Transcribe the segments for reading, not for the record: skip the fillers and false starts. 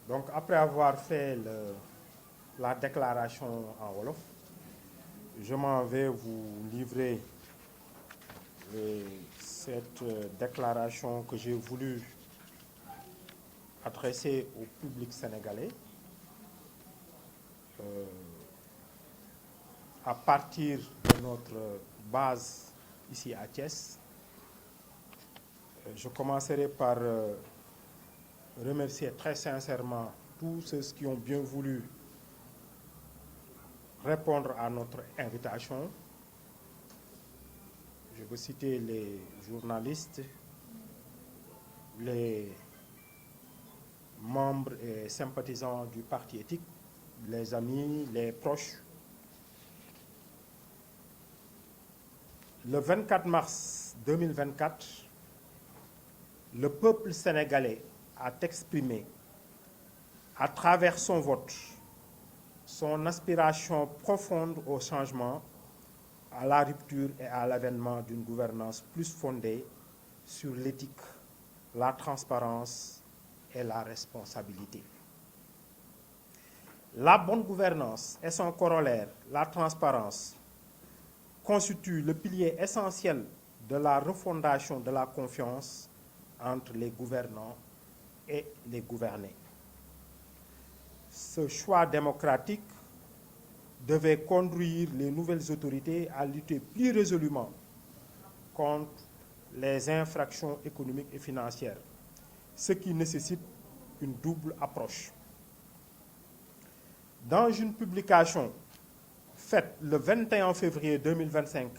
Donc, après avoir fait la déclaration en Wolof, je m'en vais vous livrer cette déclaration que j'ai voulu adresser au public sénégalais à partir de notre base ici à Thiès. Je commencerai par remercier très sincèrement tous ceux qui ont bien voulu répondre à notre invitation. Je veux citer les journalistes, les membres et sympathisants du Parti éthique, les amis, les proches. Le 24 mars 2024, le peuple sénégalais a exprimé, à travers son vote, son aspiration profonde au changement, à la rupture et à l'avènement d'une gouvernance plus fondée sur l'éthique, la transparence et la responsabilité. La bonne gouvernance et son corollaire, la transparence, constituent le pilier essentiel de la refondation de la confiance entre les gouvernants et les gouvernés. Ce choix démocratique devait conduire les nouvelles autorités à lutter plus résolument contre les infractions économiques et financières, ce qui nécessite une double approche. Dans une publication faite le 21 février 2025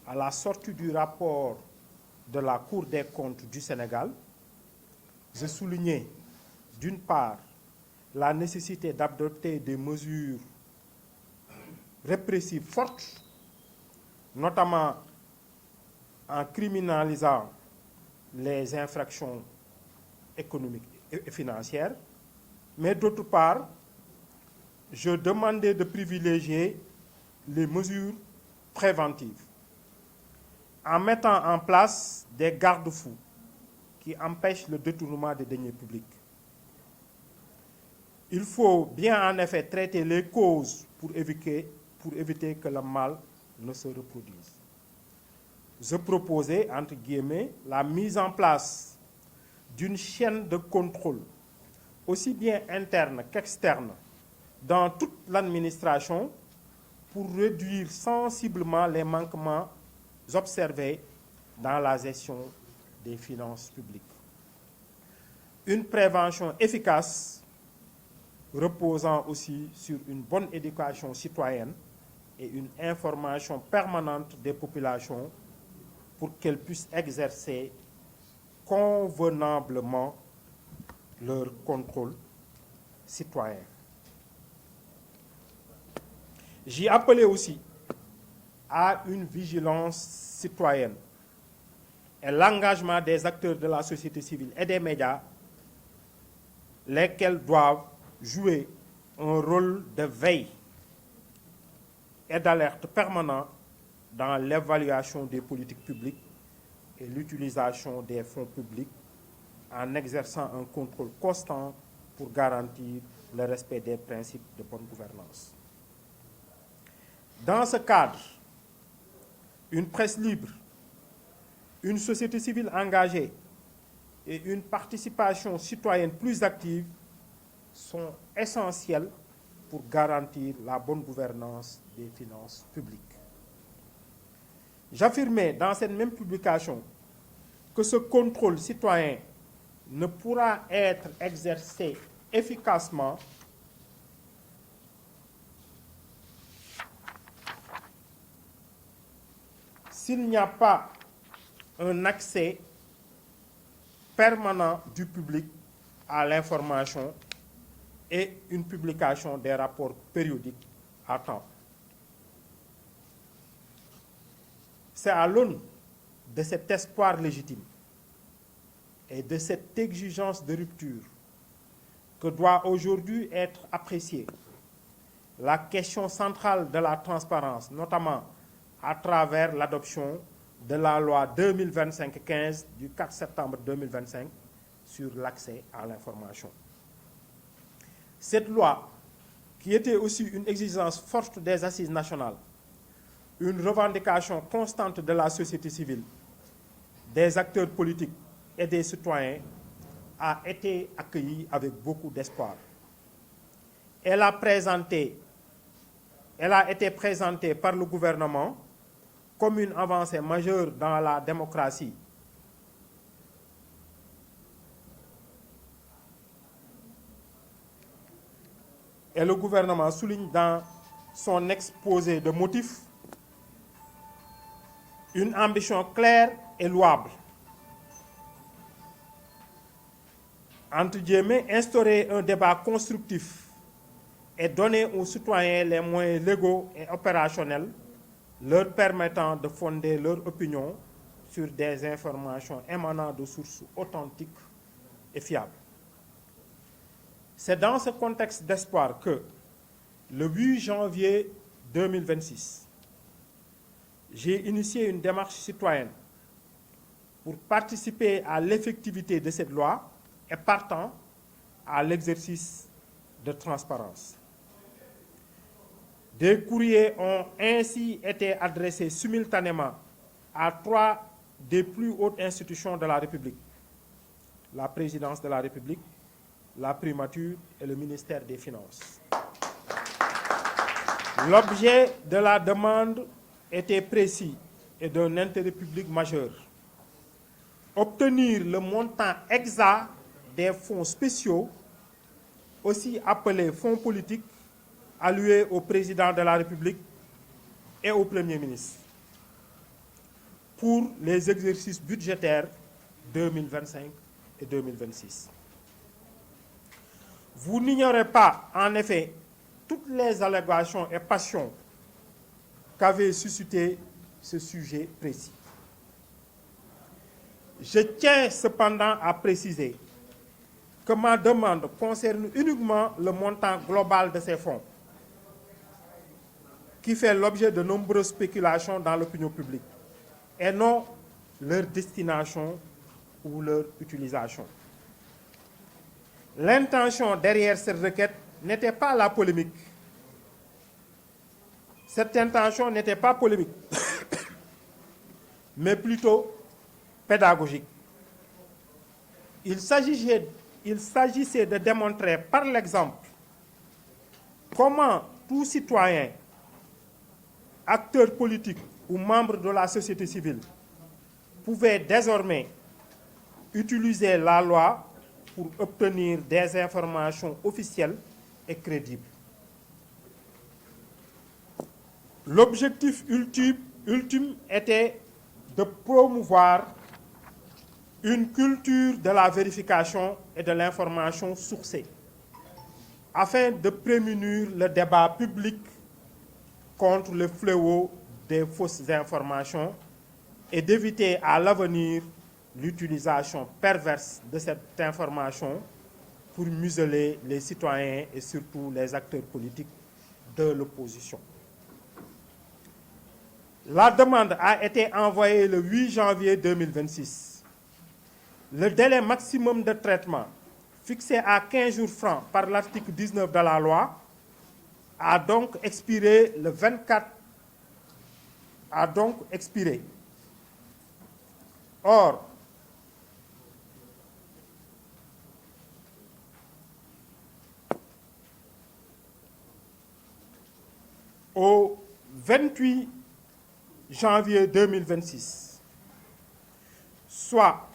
à la sortie du rapport de la Cour des comptes du Sénégal, je soulignais d'une part la nécessité d'adopter des mesures répressives fortes, notamment en criminalisant les infractions économiques et financières, mais d'autre part, je demandais de privilégier les mesures préventives en mettant en place des garde-fous qui empêchent le détournement des deniers publics. Il faut bien en effet traiter les causes pour éviter que le mal ne se reproduise. Je proposais, entre guillemets, la mise en place d'une chaîne de contrôle, aussi bien interne qu'externe, dans toute l'administration pour réduire sensiblement les manquements observés dans la gestion des finances publiques. Une prévention efficace reposant aussi sur une bonne éducation citoyenne et une information permanente des populations pour qu'elles puissent exercer convenablement leur contrôle citoyen. J'y appelais aussi à une vigilance citoyenne et l'engagement des acteurs de la société civile et des médias, lesquels doivent jouer un rôle de veille et d'alerte permanent dans l'évaluation des politiques publiques et l'utilisation des fonds publics en exerçant un contrôle constant pour garantir le respect des principes de bonne gouvernance. Dans ce cadre, une presse libre, une société civile engagée et une participation citoyenne plus active sont essentielles pour garantir la bonne gouvernance des finances publiques. J'affirmais dans cette même publication que ce contrôle citoyen ne pourra être exercé efficacement s'il n'y a pas un accès permanent du public à l'information et une publication des rapports périodiques à temps. C'est à l'aune de cet espoir légitime et de cette exigence de rupture que doit aujourd'hui être appréciée la question centrale de la transparence, notamment à travers l'adoption de la loi 2025-15 du 4 septembre 2025 sur l'accès à l'information. Cette loi, qui était aussi une exigence forte des assises nationales, une revendication constante de la société civile, des acteurs politiques et des citoyens, a été accueillie avec beaucoup d'espoir. Elle a été présentée par le gouvernement comme une avancée majeure dans la démocratie. Et le gouvernement souligne dans son exposé de motifs une ambition claire et louable. Entre guillemets, instaurer un débat constructif et donner aux citoyens les moyens légaux et opérationnels leur permettant de fonder leur opinion sur des informations émanant de sources authentiques et fiables. C'est dans ce contexte d'espoir que, le 8 janvier 2026, j'ai initié une démarche citoyenne pour participer à l'effectivité de cette loi et partant à l'exercice de transparence. Des courriers ont ainsi été adressés simultanément à 3 des plus hautes institutions de la République: la Présidence de la République, la Primature et le ministère des Finances. L'objet de la demande était précis et d'un intérêt public majeur: obtenir le montant exact des fonds spéciaux, aussi appelés fonds politiques, alloués au président de la République et au Premier ministre pour les exercices budgétaires 2025 et 2026. Vous n'ignorez pas, en effet, toutes les allégations et passions qu'avait suscité ce sujet précis. Je tiens cependant à préciser que ma demande concerne uniquement le montant global de ces fonds, qui fait l'objet de nombreuses spéculations dans l'opinion publique, et non leur destination ou leur utilisation. L'intention derrière cette requête n'était pas la polémique. Cette intention n'était pas polémique, mais plutôt pédagogique. Il s'agissait de démontrer par l'exemple comment tout citoyen, acteur politique ou membre de la société civile pouvait désormais utiliser la loi pour obtenir des informations officielles et crédibles. L'objectif ultime était de promouvoir une culture de la vérification et de l'information sourcée, afin de prémunir le débat public contre le fléau des fausses informations et d'éviter à l'avenir l'utilisation perverse de cette information pour museler les citoyens et surtout les acteurs politiques de l'opposition. La demande a été envoyée le 8 janvier 2026. Le délai maximum de traitement, fixé à 15 jours francs par l'article 19 de la loi, a donc expiré le 24. Or, au 28 janvier 2026, soit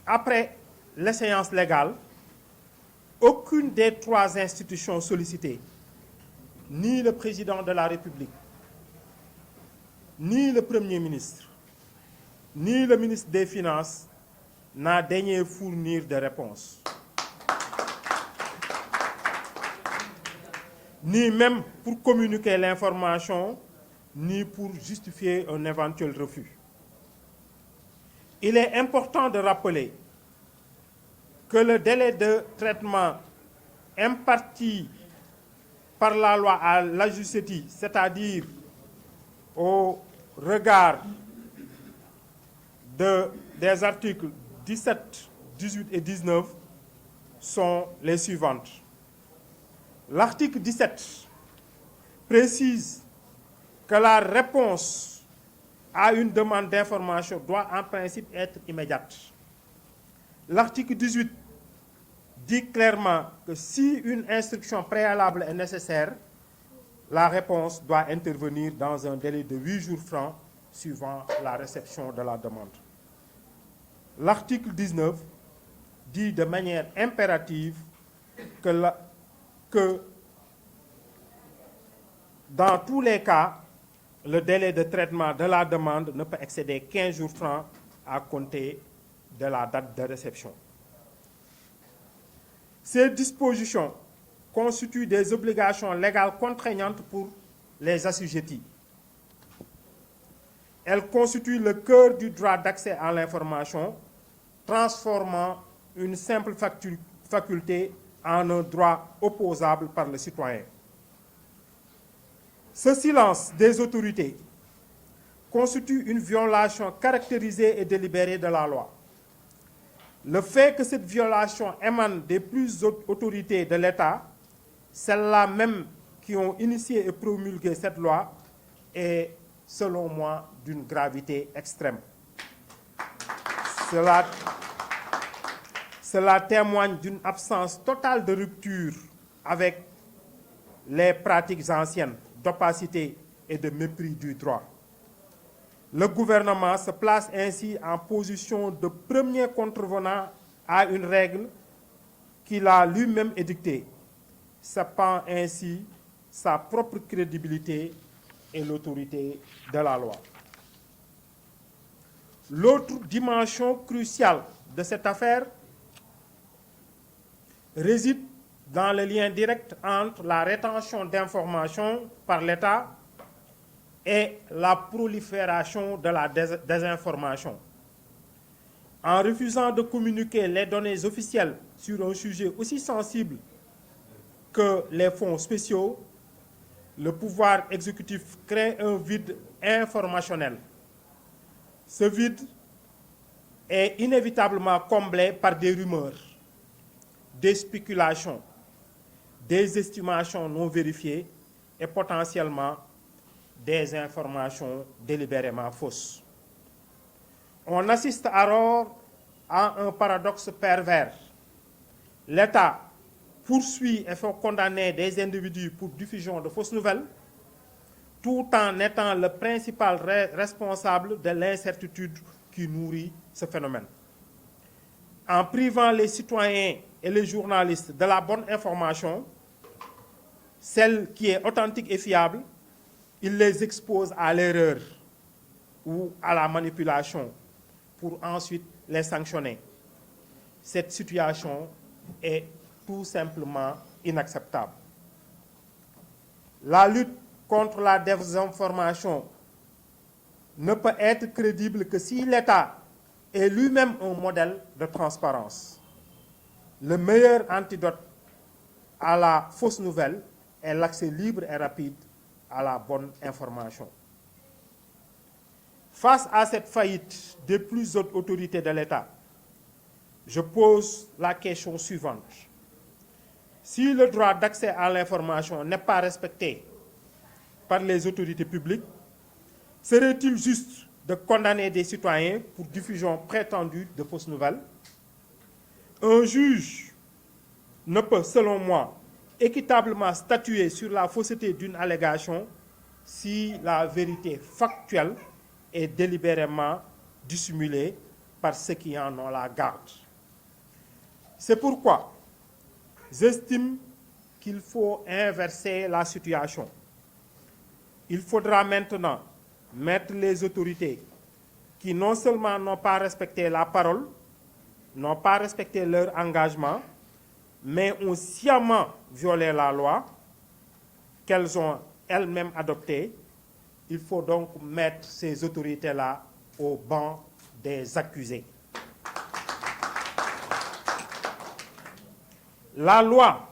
après l'échéance légale, aucune des 3 institutions sollicitées, ni le président de la République, ni le Premier ministre, ni le ministre des Finances, n'a daigné fournir de réponse, ni même pour communiquer l'information, ni pour justifier un éventuel refus. Il est important de rappeler que le délai de traitement imparti par la loi à la JUCETI, c'est-à-dire au regard des articles 17, 18 et 19, sont les suivantes. L'article 17 précise que la réponse à une demande d'information doit en principe être immédiate. L'article 18 dit clairement que si une instruction préalable est nécessaire, la réponse doit intervenir dans un délai de 8 jours francs suivant la réception de la demande. L'article 19 dit de manière impérative que dans tous les cas, le délai de traitement de la demande ne peut excéder 15 jours francs à compter de la date de réception. Ces dispositions constituent des obligations légales contraignantes pour les assujettis. Elles constituent le cœur du droit d'accès à l'information, transformant une simple faculté en un droit opposable par le citoyen. Ce silence des autorités constitue une violation caractérisée et délibérée de la loi. Le fait que cette violation émane des plus hautes autorités de l'État, celles-là même qui ont initié et promulgué cette loi, est, selon moi, d'une gravité extrême. Cela témoigne d'une absence totale de rupture avec les pratiques anciennes d'opacité et de mépris du droit. Le gouvernement se place ainsi en position de premier contrevenant à une règle qu'il a lui-même édictée, sapant ainsi sa propre crédibilité et l'autorité de la loi. L'autre dimension cruciale de cette affaire réside dans le lien direct entre la rétention d'informations par l'État et la prolifération de la désinformation. En refusant de communiquer les données officielles sur un sujet aussi sensible que les fonds spéciaux, le pouvoir exécutif crée un vide informationnel. Ce vide est inévitablement comblé par des rumeurs, des spéculations, des estimations non vérifiées et potentiellement des informations délibérément fausses. On assiste alors à un paradoxe pervers. L'État poursuit et fait condamner des individus pour diffusion de fausses nouvelles, tout en étant le principal responsable de l'incertitude qui nourrit ce phénomène. En privant les citoyens et les journalistes de la bonne information, celle qui est authentique et fiable, il les expose à l'erreur ou à la manipulation pour ensuite les sanctionner. Cette situation est tout simplement inacceptable. La lutte contre la désinformation ne peut être crédible que si l'État est lui-même un modèle de transparence. Le meilleur antidote à la fausse nouvelle est l'accès libre et rapide à la bonne information. Face à cette faillite des plus hautes autorités de l'État, je pose la question suivante. Si le droit d'accès à l'information n'est pas respecté par les autorités publiques, serait-il juste de condamner des citoyens pour diffusion prétendue de fausses nouvelles? Un juge ne peut, selon moi, équitablement statuer sur la fausseté d'une allégation si la vérité factuelle est délibérément dissimulée par ceux qui en ont la garde. C'est pourquoi j'estime qu'il faut inverser la situation. Il faudra maintenant mettre les autorités qui non seulement n'ont pas respecté la parole, n'ont pas respecté leur engagement, mais ont sciemment violé la loi qu'elles ont elles-mêmes adoptée. Il faut donc mettre ces autorités-là au banc des accusés. La loi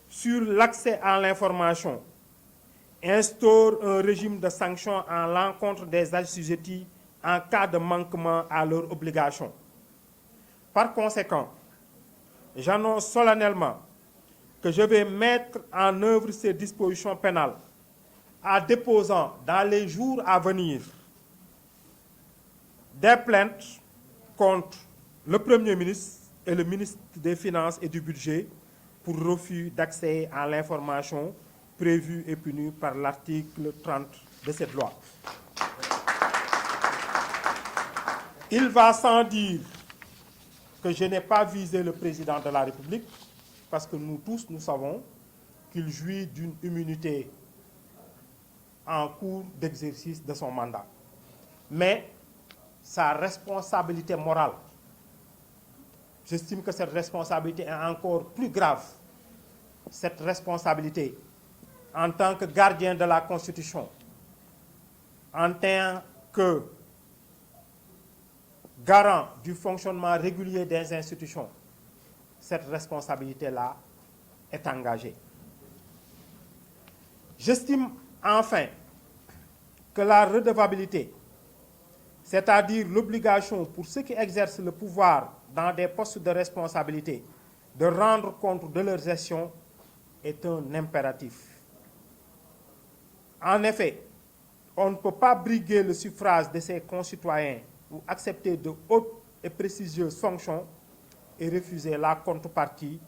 sur l'accès à l'information instaure un régime de sanctions à l'encontre des assujettis en cas de manquement à leurs obligations. Par conséquent, j'annonce solennellement que je vais mettre en œuvre ces dispositions pénales en déposant dans les jours à venir des plaintes contre le Premier ministre et le ministre des Finances et du Budget pour refus d'accès à l'information prévue et punie par l'article 30 de cette loi. Il va sans dire que je n'ai pas visé le président de la République parce que nous tous, nous savons qu'il jouit d'une immunité en cours d'exercice de son mandat. Mais sa responsabilité morale, j'estime que cette responsabilité est encore plus grave. Cette responsabilité, en tant que gardien de la Constitution, en tant que garant du fonctionnement régulier des institutions, cette responsabilité-là est engagée. J'estime enfin que la redevabilité, c'est-à-dire l'obligation pour ceux qui exercent le pouvoir dans des postes de responsabilité de rendre compte de leur gestion, est un impératif. En effet, on ne peut pas briguer le suffrage de ses concitoyens ou accepter de hautes et prestigieuses fonctions et refuser la contrepartie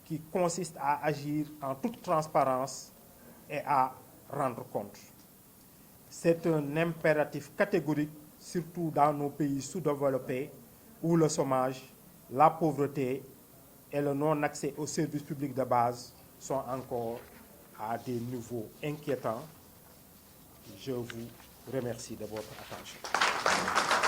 qui consiste à agir en toute transparence et à rendre compte. C'est un impératif catégorique, surtout dans nos pays sous-développés où le chômage, la pauvreté et le non-accès aux services publics de base sont encore à des niveaux inquiétants. Je vous remercie de votre attention.